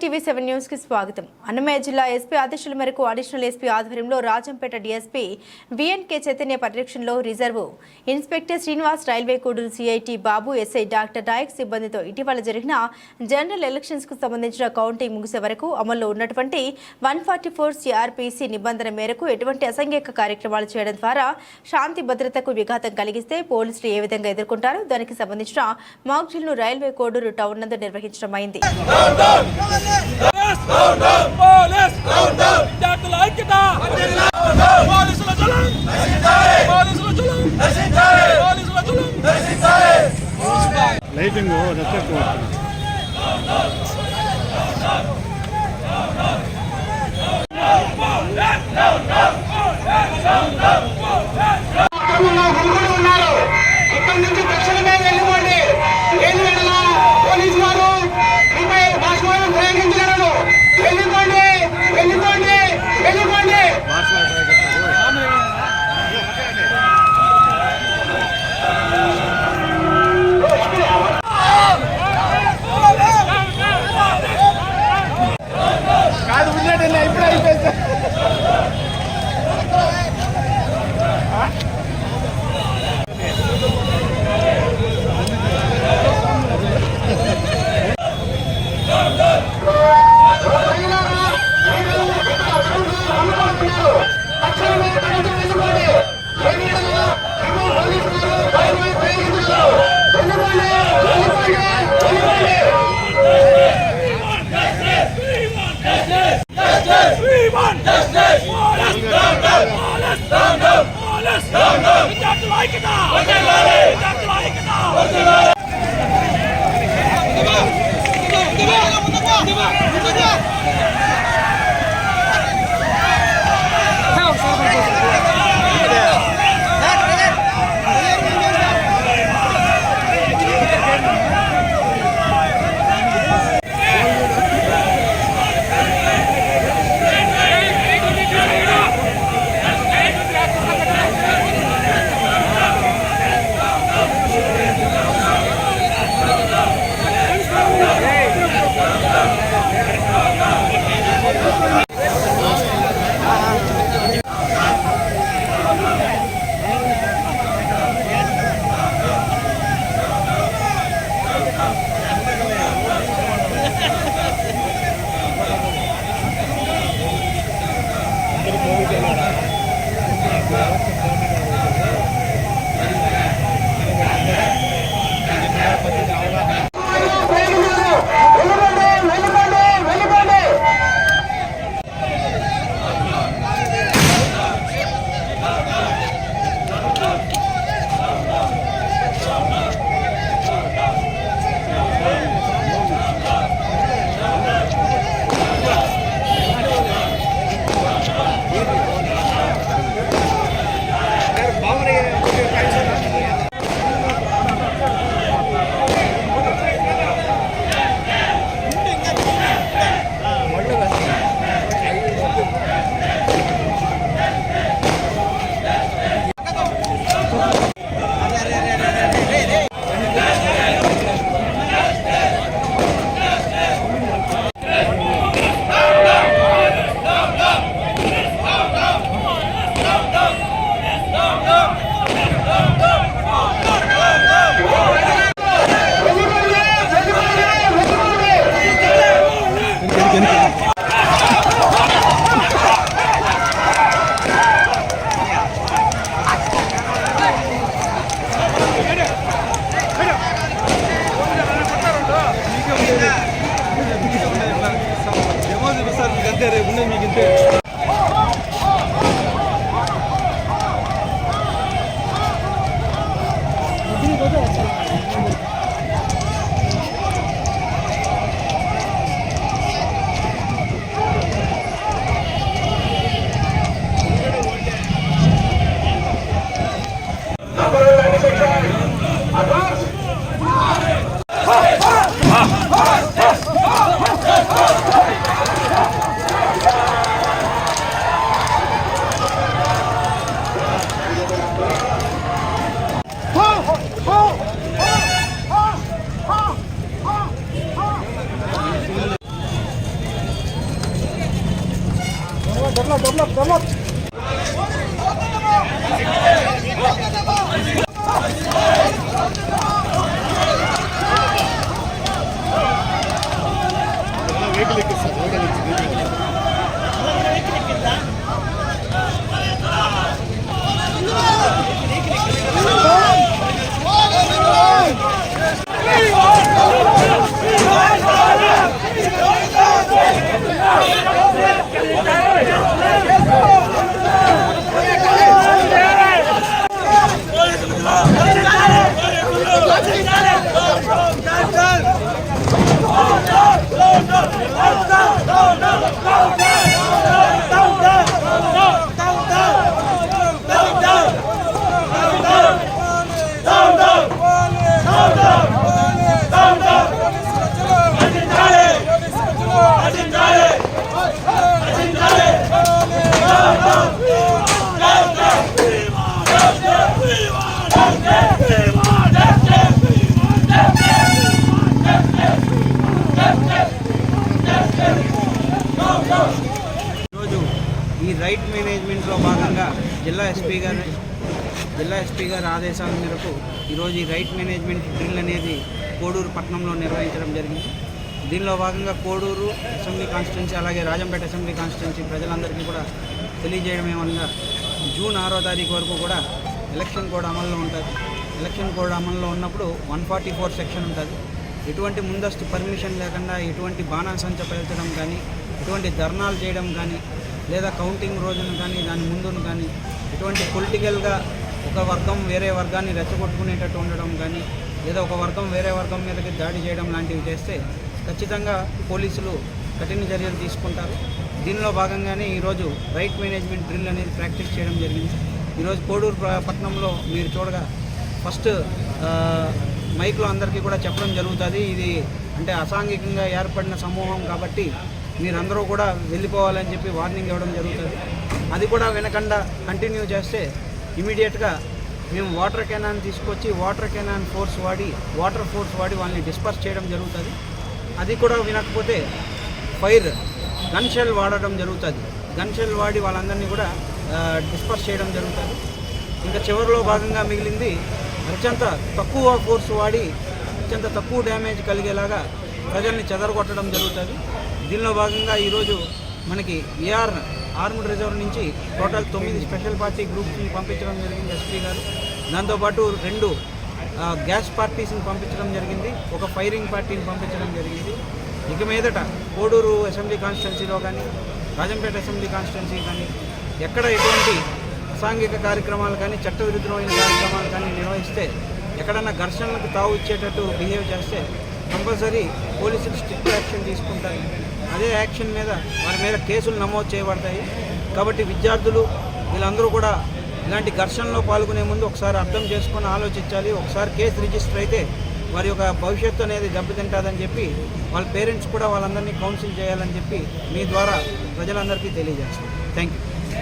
టీవీ7 news కి స్వాగతం. అన్నమయ్య జిల్లా ఎస్పీ ఆదేశాల మేరకు అడిషనల్ ఎస్పీ ఆధ్వర్యంలో రాజంపేట డీఎస్పీ విఎన్కే చైతన్య పర్యవేక్షణలో reserve inspector Srinivas, railway Koduru CI T Babu, SI doctor Nayak సిబ్బందితో ఇటీవల జరిగిన జనరల్ ఎలక్షన్స్ కు సంబంధించిన కౌంటింగ్ ముగిసే వరకు అమల్లో ఉన్నటువంటి 144 సిఆర్పిసి నిబంధన మేరకు ఎటువంటి అసంఘిక కార్యక్రమాలు చేయడం ద్వారా శాంతి భద్రతకు విఘాతం కలిగిస్తే పోలీసులు ఏ విధంగా ఎదుర్కొంటారో దానికి సంబంధించిన మాక్ డ్రిల్ ను రైల్వే కోడూరు టౌన్ నందు నిర్వహించడం అయింది. లైటింగ్ ఉన్నారు. ఇక్కడి నుంచి తక్షణమే వెళ్ళిపోండి. పోలీసు వారు మీపై భాషమానం ప్రయోగించగలరు. వెళ్ళిపోండి, వెళ్ళిపోండి, వెళ్ళిపోండి. కాదు ఉన్నట్టండి, ఇప్పుడు అయిపోయింది. ఈరోజు ఈ రైట్ మేనేజ్మెంట్లో భాగంగా జిల్లా ఎస్పీ గారి ఆదేశాల మేరకు ఈరోజు ఈ రైట్ మేనేజ్మెంట్ డ్రిల్ అనేది కోడూరు పట్టణంలో నిర్వహించడం జరిగింది. దీనిలో భాగంగా కోడూరు అసెంబ్లీ కాన్స్టిట్యున్సీ అలాగే రాజంపేట అసెంబ్లీ కాన్స్టిట్యున్సీ ప్రజలందరికీ కూడా తెలియజేయడం ఏమనగా జూన్ 6వ తారీఖు వరకు కూడా ఎలక్షన్ కోడ్ అమల్లో ఉంటుంది. ఎలక్షన్ కోడ్ అమల్లో ఉన్నప్పుడు 144 సెక్షన్ ఉంటుంది. ఎటువంటి ముందస్తు పర్మిషన్ లేకుండా ఎటువంటి బాణాసంచ పేల్చడం కానీ, ఎటువంటి ధర్నాలు చేయడం కానీ, లేదా కౌంటింగ్ రోజున కానీ దాని ముందును కానీ ఎటువంటి పొలిటికల్గా ఒక వర్గం వేరే వర్గాన్ని రెచ్చగొట్టుకునేటట్టు ఉండడం కానీ, లేదా ఒక వర్గం వేరే వర్గం మీదకి దాడి చేయడం లాంటివి చేస్తే ఖచ్చితంగా పోలీసులు కఠిన చర్యలు తీసుకుంటారు. దీనిలో భాగంగానే ఈరోజు రైట్ మేనేజ్మెంట్ డ్రిల్ అనేది ప్రాక్టీస్ చేయడం జరిగింది. ఈరోజు కోడూరు పట్టణంలో మీరు చూడగా ఫస్ట్ మైక్లో అందరికీ కూడా చెప్పడం జరుగుతుంది. ఇది అంటే అసాంఘికంగా ఏర్పడిన సమూహం కాబట్టి మీరందరూ కూడా వెళ్ళిపోవాలని చెప్పి వార్నింగ్ ఇవ్వడం జరుగుతుంది. అది కూడా వినకుండా కంటిన్యూ చేస్తే ఇమీడియట్గా మేము వాటర్ కెనాన్ తీసుకొచ్చి వాటర్ ఫోర్స్ వాడి వాళ్ళని డిస్పర్స్ చేయడం జరుగుతుంది. అది కూడా వినకపోతే గన్ షెల్ వాడడం జరుగుతుంది. గన్ షెల్ వాడి వాళ్ళందరినీ కూడా డిస్పర్స్ చేయడం జరుగుతుంది. ఇంకా చివరిలో భాగంగా మిగిలింది అత్యంత తక్కువ ఫోర్స్ వాడి అత్యంత తక్కువ డ్యామేజ్ కలిగేలాగా ప్రజల్ని చెదరగొట్టడం జరుగుతుంది. దీనిలో భాగంగా ఈరోజు మనకి ఏఆర్ ఆర్మ్డ్ రిజర్వ్ నుంచి టోటల్ 9 స్పెషల్ పార్టీ గ్రూప్స్ని పంపించడం జరిగింది ఎస్పీ గారు. దాంతోపాటు 2 గ్యాస్ పార్టీస్ని పంపించడం జరిగింది, ఒక ఫైరింగ్ పార్టీని పంపించడం జరిగింది. ఇక మీదట కోడూరు అసెంబ్లీ కాన్స్టిట్యున్సీలో కానీ రాజంపేట అసెంబ్లీ కాన్స్టిట్యున్సీ కానీ ఎక్కడ ఎటువంటి అసాంఘిక కార్యక్రమాలు కానీ చట్టవిరుద్ధమైన కార్యక్రమాలు కానీ నిర్వహిస్తే ఎక్కడన్నా ఘర్షణలకు తావు ఇచ్చేటట్టు బిహేవ్ చేస్తే కంపల్సరీ పోలీసులు స్ట్రిక్ట్ యాక్షన్ తీసుకుంటారు. అదే యాక్షన్ మీద వారి మీద కేసులు నమోదు చేయబడతాయి. కాబట్టి విద్యార్థులు వీళ్ళందరూ కూడా ఇలాంటి ఘర్షణలో పాల్గొనే ముందు ఒకసారి అర్థం చేసుకొని ఆలోచించాలి. ఒకసారి కేసు రిజిస్టర్ అయితే వారి యొక్క భవిష్యత్తు అనేది దెబ్బతింటుందని చెప్పి వాళ్ళ పేరెంట్స్ కూడా వాళ్ళందరినీ కౌన్సిల్ చేయాలని చెప్పి మీ ద్వారా ప్రజలందరికీ తెలియజేస్తాం. Thank you.